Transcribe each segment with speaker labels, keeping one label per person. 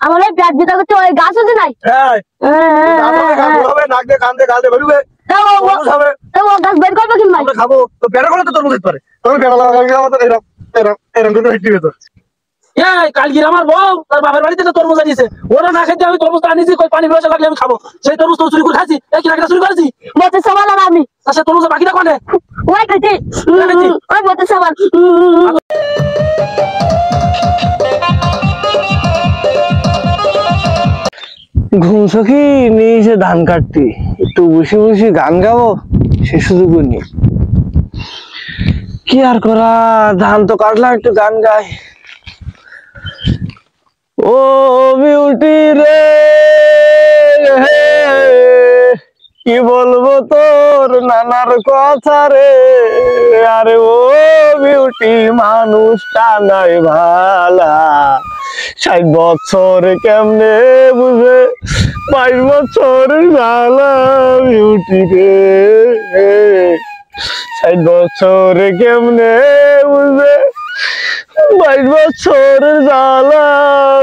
Speaker 1: আমার এই পেট ব্যথা করতে ওই গাছ আছে নাই
Speaker 2: নাক দিয়ে কান দিয়ে গাল দিয়ে বেরোবে
Speaker 1: গাছ বের করবে কি ভাই
Speaker 2: খাবো তো পেটা করলে তো তরমুজ দিতে পারে তবে পেটা লাগা এরকম এরকম করে হিট দিবে তো
Speaker 3: কালগির আমার বউ তার বাবার বাড়িতে তরমুজ আনিয়েছে ওরা না খেতে আমি তরমুজটা আনিয়েছি পানি পয়সা লাগলে আমি খাবো সেই তরমুজ তো চুরি করে খাচ্ছি একই রাখা চুরি করেছি
Speaker 1: মতে সবাল আর আমি
Speaker 3: আচ্ছা তরমুজের বাকিটা কোনে
Speaker 1: ওই খাইছি ওই মতে সবাল
Speaker 4: ঘুমছো কি নিয়েছে ধান কাটতে একটু বসে বসে গান গাবো সে সুযোগ নেই কি আর করা ধান তো কাটলাম একটু গান গাই ও বিউটি রে কি বলবো তোর নানার কথা রে আরে ও বিউটি মানুষটা নাই ভালা 60 বছর কেমনে বুঝে 22 বছর জ্বালা বিউটি রে 60 বছর কেমনে বুঝে 22 বছর জ্বালা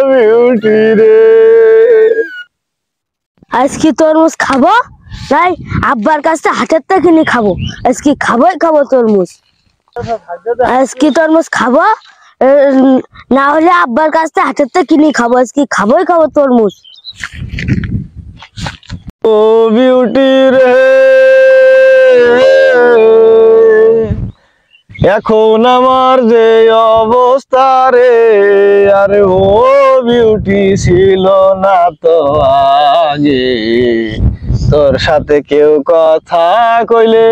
Speaker 4: বিউটি রে
Speaker 1: আজকে তরমুজ খাবো নাই আব্বার কাছে হাতের থেকে কিনে খাবো আজকে খাবোই খাবো তরমুজ আজকে তরমুজ খাবো না হলে আব্বার কাছে হাতের থেকে কিনে খাবো আজকে খাবোই খাবো তরমুজ
Speaker 4: ও বিউটি রে এখন আমার যে অবস্থা রে আরে ও বিউটি ছিল না তো আগে তোর সাথে কেউ কথা কইলে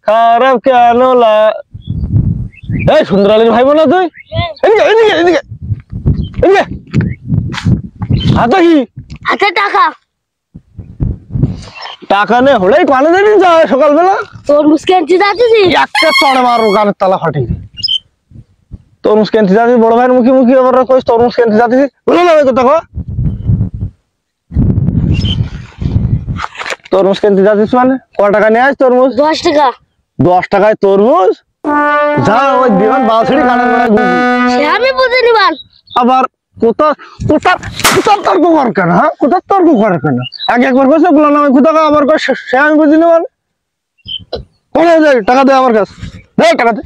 Speaker 4: খারাপ কেন এই সুন্দর আলীর ভাই বোন তুই এদিকে এদিকে এদিকে এদিকে হাতে কি
Speaker 1: হাতে টাকা
Speaker 4: টাকা নে হলেই কানে দেনি যায় সকালবেলা
Speaker 1: তরমুজ কিনতে যাচ্ছি
Speaker 4: একটা চড়ে মারো কানের তালা ফাটি তরমুজ কিনতে যাচ্ছি বড় ভাইয়ের মুখে মুখে আবার কইস তরমুজ কিনতে যাচ্ছি বলে না কথা কো তরমুজ কিনতে যাচ্ছিস মানে কত টাকা নিয়ে আস তরমুজ
Speaker 1: 10 টাকা
Speaker 4: 10 টাকায় তরমুজ যা ওই দিবান বাউছড়ি কানের মারা গুজি
Speaker 1: সে আমি বুঝে নিবান
Speaker 4: আবার কোথা কোথা কোথা তর্ক কর কেন হ্যাঁ কোথা তর্ক কর কেন আগে একবার কইছে বললাম আমি কোথা আবার কই সে আমি বুঝি না মানে কোনে যাই টাকা দে আমার কাছে দে টাকা দে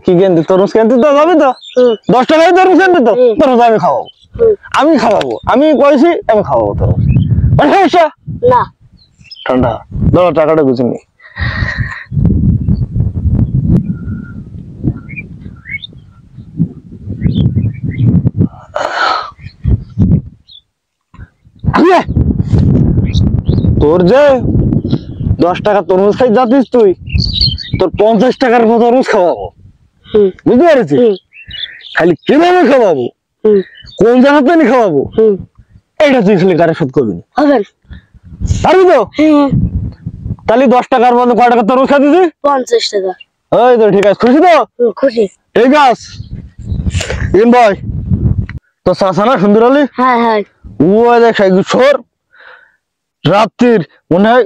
Speaker 4: কি কিনতে তরমুজ কিনতে তো যাবি তো 10 টাকায় তরমুজ কিনতে তো তরমুজ আমি খাওয়াবো আমি কইছি আমি খাওয়াবো তরমুজ সমস্যা
Speaker 1: না
Speaker 4: ঠান্ডা দাও টাকাটা বুঝি নি তোর যে 10 টাকা তরমুজ খাই যাচ্ছিস তুই তোর 50 টাকার তরমুজ খাওয়াবো বুঝতে পারছিস খালি কিভাবে খাওয়াবো কোন জায়গাতে নি খাওয়াবো এটা তুই খালি কারে শোধ করবি না
Speaker 1: হবে
Speaker 4: পারবি তো তাহলে 10 টাকার মধ্যে কয় টাকা তরমুজ খাচ্ছিস
Speaker 1: 50 টাকা
Speaker 4: ওই তো ঠিক আছে খুশি তো
Speaker 1: খুশি
Speaker 4: ঠিক আছে ইন ভাই তো সাসানা সুন্দর আলী
Speaker 1: হ্যাঁ হ্যাঁ
Speaker 4: ওই দেখ সর রাত্রির মনে হয়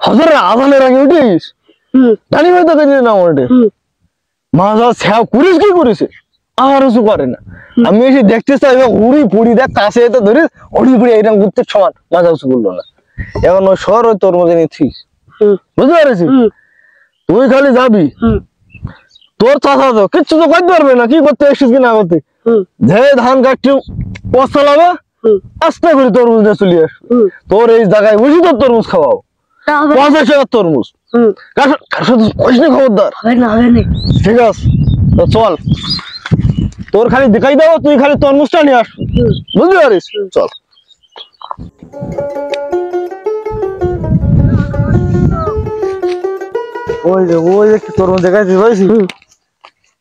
Speaker 4: হজরের আজানের আগে উঠিস জানি ভাই তো জানি না ওটা মা যা ছ্যাও করিস কি করিস আর কিছু করে না আমি এসে দেখতে চাই উড়ি পুড়ি দেখ কাছে তো ধরিস উড়ি পুড়ি এইরকম ঘুরতে সমান মাথা কিছু করলো না এখন ওই সর ওই তোর মধ্যে নিচ্ছিস বুঝতে পারছিস তুই খালি যাবি তোর চাষা তো কিচ্ছু তো করতে পারবে না কি করতে এসেছিস কি না করতে যে ধান কাটতে বস্তা লাবা আস্তে করে তরমুজ নিয়ে চলে আস তোর এই জায়গায় বুঝি তোর তরমুজ খাওয়াও 50 টাকার তরমুজ খবরদার ঠিক আছে তো চল তোর খালি দেখাই দাও তুই খালি তরমুজটা নিয়ে আস বুঝতে পারিস চল ওই একটু তরমুজ দেখাইছিস বুঝছিস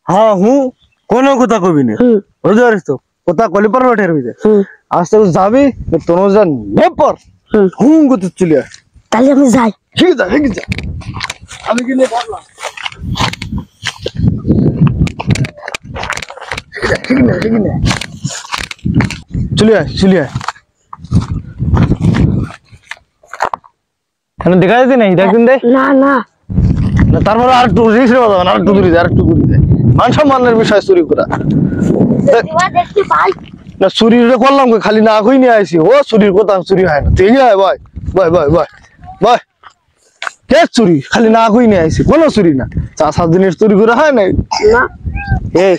Speaker 4: হ্যাঁ কোনো কথা কবি না বুঝতে পারিস তো কথা কলি পর ঠেরবি আস্তে আস্তে যাবি তরমুজটা নে পর করতে চলে আস
Speaker 1: তাহলে আমি যাই
Speaker 4: ঠিক আছে ঠিক আছে আমি কিনে পারলাম চলে আয় দেখা যাচ্ছে না দেখুন দে
Speaker 1: না না
Speaker 4: তারপরে আর একটু রিক্স আর একটু দূরে মান সম্মানের বিষয় চুরি করা
Speaker 1: দেখছি ভাই
Speaker 4: না চুরি করলাম খালি না কই নিয়ে আইছি ও চুরির কথা চুরি হয় না ঠিক আছে ভাই ভাই ভাই ভাই ভাই কে চুরি খালি না কই নিয়ে আইছি কোনো চুরি না 4-7 দিনের চুরি করা হয় না
Speaker 1: না
Speaker 4: এই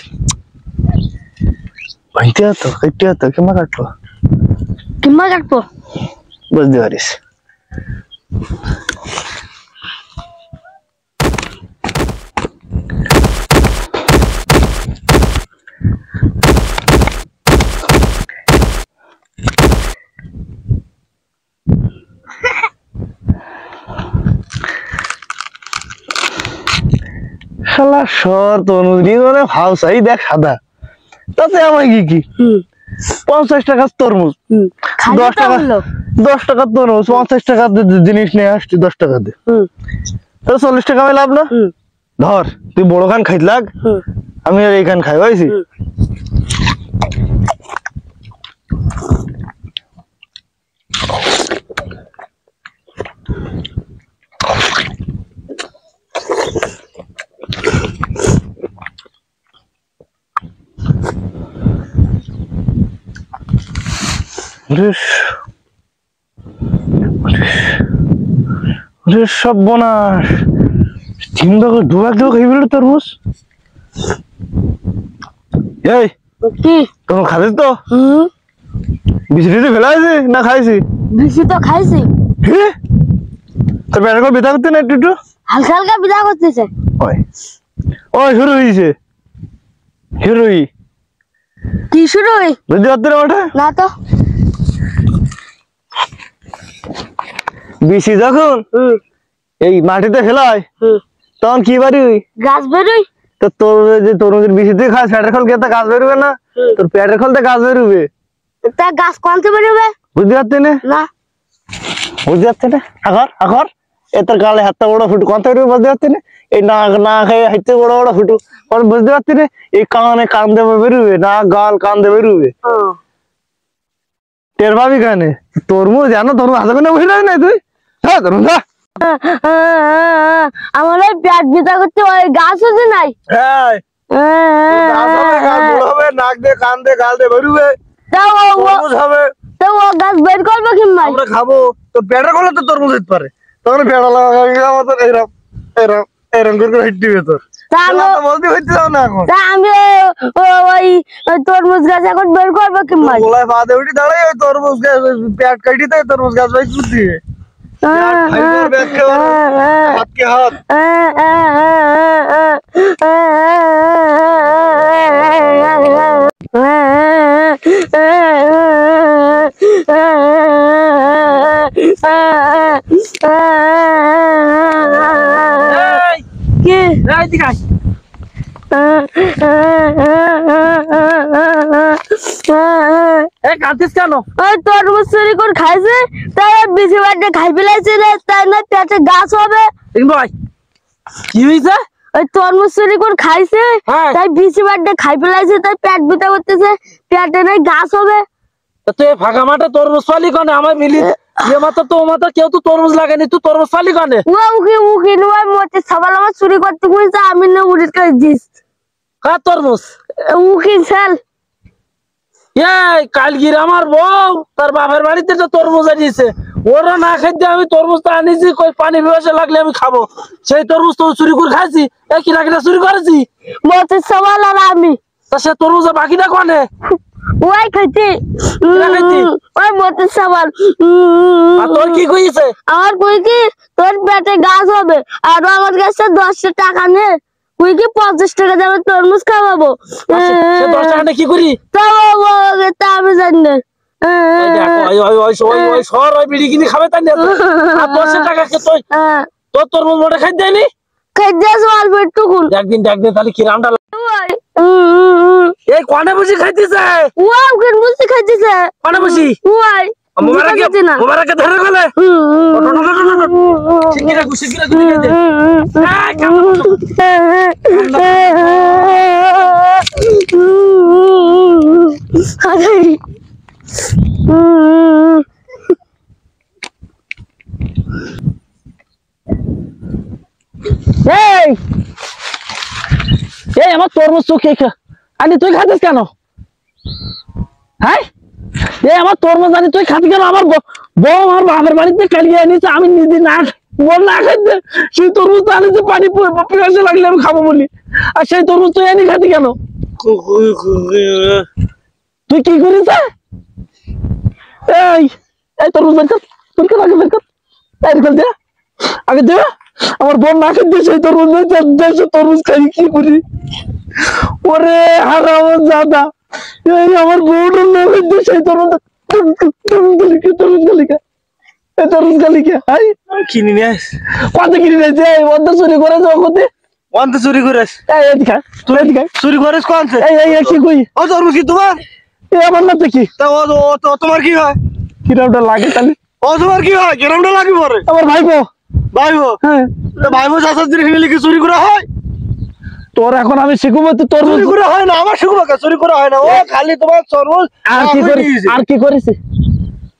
Speaker 4: ভাইটা তো কেমন কাটলো
Speaker 1: কিম্মা কাটবো
Speaker 4: বুঝতে পারিস শালা সর তরমুজ হাউসাই দেখ সাদা তাতে আমার কি 50 টাকা তরমুজ 10 টাকা 10 টাকা তরমুজ 50 টাকা জিনিস নিয়ে আসছি 10 টাকা দিয়ে 40 টাকা লাভ না ধর তুই বড় খান খাইতে লাগ আমি আর এই খান খাই পাইছি সব বনাস চিন্তা করে দুবার খাই ফেলে তরমুজ এই
Speaker 1: কি
Speaker 4: তোর খাইছিস তো বিছড়িতে ফেলাইছি না খাইছি
Speaker 1: বেশি তো খাইছি
Speaker 4: তোর পেটের করে বিদা করতে না একটু
Speaker 1: হালকা হালকা বিদা করতেছে
Speaker 4: ওই ওই শুরু হয়েছে শুরুই
Speaker 1: কি শুরু হই
Speaker 4: বুঝতে পারতে না ওটা
Speaker 1: না তো
Speaker 4: বিশি যখন এই মাটিতে ফেলায় তখন কি বাড়ি
Speaker 1: গাছ বেরোই
Speaker 4: তো তোর যে তরমুজের বিশি তুই খাস পেটের খোল খেতে গাছ বেরোবে না তোর পেটের খোলতে গাছ বেরোবে
Speaker 1: তা গাছ কোনতে বেরোবে
Speaker 4: বুঝতে পারতে না
Speaker 1: না
Speaker 4: বুঝতে পারতে না আগর এত গালে হাতটা বড় ফুটু কোনটা বেরোবে বুঝতে পারতে না এই না খেয়ে হাইতে বড় বড় ফুটু বুঝতে পারতে না এই কানে কান দেবে বেরোবে না গাল কান দেবে বেরোবে টের পাবি কানে তরমুজ জানো তরমুজ হাতে করে বসে নাই তুই হ্যাঁ তরমুজ
Speaker 1: আমার ওই পেট বিদা করতে ওই গাছ হচ্ছে নাই
Speaker 4: নাক দিয়ে কান দিয়ে গাল দিয়ে বেরোবে
Speaker 1: ও গাছ বের করবো কিংবা
Speaker 2: আমরা খাবো তো পেটের করলে তো তরমুজ হইতে পারে তখন পেটা লাগা এরকম এরকম এরকম করে হিট দিবে তোর বলতে হইতে যাও না এখন
Speaker 1: আমি ওই তরমুজ গাছ এখন বের করবো কিংবা
Speaker 2: গোলায় পা দিয়ে উঠি দাঁড়াই ওই তরমুজ গাছ পেট কাটি দেয় তরমুজ গাছ ভাই কুদ দিয়ে হাতকে হাত
Speaker 1: কি
Speaker 3: কাঁদছিস কেন
Speaker 1: ওই তরমুজ চুরি করে খাইছে তাই বেশি বাড়তে খাই ফেলাইছে রে তাই না পেটে গাছ হবে
Speaker 3: ভাই কি হয়েছে
Speaker 1: ওই তরমুজ চুরি করে খাইছে
Speaker 3: হ্যাঁ।
Speaker 1: তাই বেশি বাড়তে খাই ফেলাইছে তাই পেট ব্যথা করতেছে পেটে নাই গাছ হবে
Speaker 3: তুই ফাঁকা মাঠে তরমুজ পালি কনে আমার মিলি যে মাথা তো মাথা কেউ তো তরমুজ লাগেনি তুই তরমুজ পালি কনে
Speaker 1: উকি নয় মতে সবাই আমার চুরি করতে কইছে আমি না উড়ির করে দিস
Speaker 3: কার তরমুজ
Speaker 1: উকি চাল
Speaker 3: এই কালগির আমার বউ তার বাপের বাড়িতে তো তরমুজ আনিয়েছে ওরা না খাইতে আমি তরমুজটা আনিছি কই পানি পিপাসা লাগলে আমি খাবো সেই তরমুজ তো চুরি করে খাইছি এই কিনা কিনা চুরি করেছি
Speaker 1: মতে সবাই আর আমি
Speaker 3: তা সে তরমুজের বাকিটা কনে
Speaker 1: ওই খাইতে ওই মতে সবাই
Speaker 3: আর তোর কি কইছে
Speaker 1: আমার কই কি তোর পেটে গাছ হবে আর আমার কাছে 10 টাকা নে কই কি 50 টাকা দামে তরমুজ খাওয়াবো
Speaker 3: সে 10 টাকা কি করি
Speaker 1: তা আমি জানি না
Speaker 3: ওই সর ওই বিড়ি কিনে খাবে তাই না আর 10 টাকা কে তুই তোর তরমুজ মোটে খাই দেয়নি
Speaker 1: খাই দিয়েছ অল্প একটুকুন
Speaker 3: একদিন তাহলে কি রামটা এই কোনে বসে খাইতেছে
Speaker 1: ওয়াও কেন বসে খাইতেছে
Speaker 3: কোনে বসি
Speaker 1: ওই
Speaker 3: মোবারকে ধরে গেলে শিগগিরা শিগগিরা এই আমার তরমুজ তো কে আনি তুই খাচ্ছিস কেন? হ্যাঁ এই আমার তরমুজ আনি তুই খাচ্ছিস কেন? আমার বউ আমার বাপের বাড়িতে কালিয়ে এনেছে, আমি নিজে না বল না খাইতে সেই তরমুজ আনিছে পানি পিয়াসে লাগলে আমি খাবো বলি, আর সেই তরমুজ তুই এনে খাতি কেন? তুই কি করিস? এই এই তরমুজ বের কর, তোর কে আগে বের কর, বের কর দে আগে দে। আমার বোন না খেতে সেই তরমুজ দেশে তরমুজ খাই কি করি? ওরে হারাম দাদা, এই আমার বোন না খেতে সেই তরমুজ তরমুজ গালিকা হাই
Speaker 2: কিনে নিয়ে
Speaker 3: কত কিনে নিয়েছে? বন্ধ চুরি করেছে ওখানে,
Speaker 2: ওয়ান্তে চুরি করিস?
Speaker 3: এই এদিকে তুই এদিকে
Speaker 2: চুরি করিস কোনছে?
Speaker 3: এই কি কই
Speaker 2: ও তরমুজ কি তোমার?
Speaker 3: এই আমার না তো কি
Speaker 2: তা ও তোমার কি হয়?
Speaker 3: কিরামটা লাগে তাহলে?
Speaker 2: ও তোমার কি হয়? কেরমটা লাগি পরে?
Speaker 3: আমার ভাইপো।
Speaker 2: ভাইবো?
Speaker 3: হ্যাঁ
Speaker 2: ভাইবো চাচার জিনিস নিলে কি চুরি করা হয়?
Speaker 3: তোর এখন আমি শিখবো তুই তরমুজ
Speaker 2: চুরি করা হয় না, আমার শুকনো চুরি করা হয় না। ও খালি তোমার তরমুজ
Speaker 3: আর কি করিস? আর কি করিস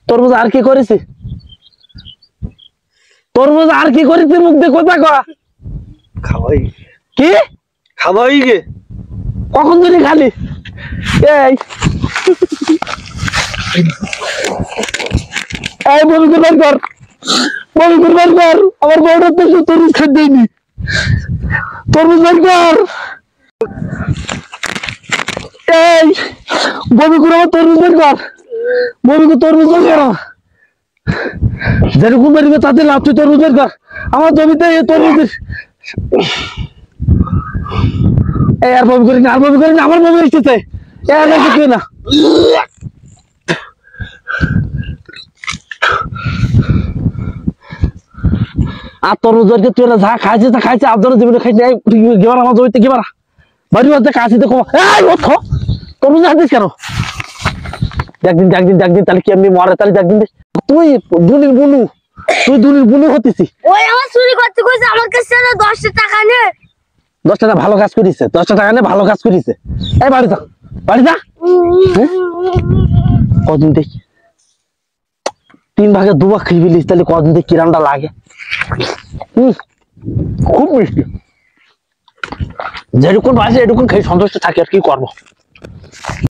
Speaker 3: তরমুজ? আর কি করিস তরমুজ? আর কি করিস মুখ দিয়ে কথা কয়া?
Speaker 2: খাওয়াই
Speaker 3: কি
Speaker 2: খাওয়াই গে
Speaker 3: কখন ধরে খালি? এই এই বমি করবার কর, বমি করবার কর, আমার বউটা তো তরমুজ খাদ্য দেয়নি, তরমুজ বের কর। এই বমি করে আমার তরমুজ বের কর, বমি করে তরমুজ বের কর, যেরকম বেরবে তাতে লাভ, তুই তরমুজ বের কর। আমার জমিতে এই তরমুজের এই আর বমি করি না, আর বমি করি না, আমার বমি এসেছে কেউ না। আর তরমুজ তুই যা খাইছিস তা খাইছিস, আপনার জীবনে খাইছি গেবার আমার জমিতে গেবার বাড়ি বাড়িতে কাশিতে কমা। তরমুজ খাইছিস কেন? একদিন তাহলে কি এমনি মরে? তাহলে একদিন তুই দুনির বুনু, তুই দুনির বুনু হতিস।
Speaker 1: ওই আমার চুরি করতে কইছে, আমার কাছে 10 টাকা নে।
Speaker 3: 10 টাকা ভালো কাজ করিছে, 10 টাকা নে ভালো কাজ করিছে। এই বাড়ি যা, বাড়ি যা। কদিন দেখি 3 ভাগে 2 ভাগ খেয়ে ফেলিস, তাহলে কদিন দেখি কিরামটা লাগে। খুব মিষ্টি, যেরকম আছে এরকম খেয়ে সন্তুষ্ট থাকি, আর কি করবো।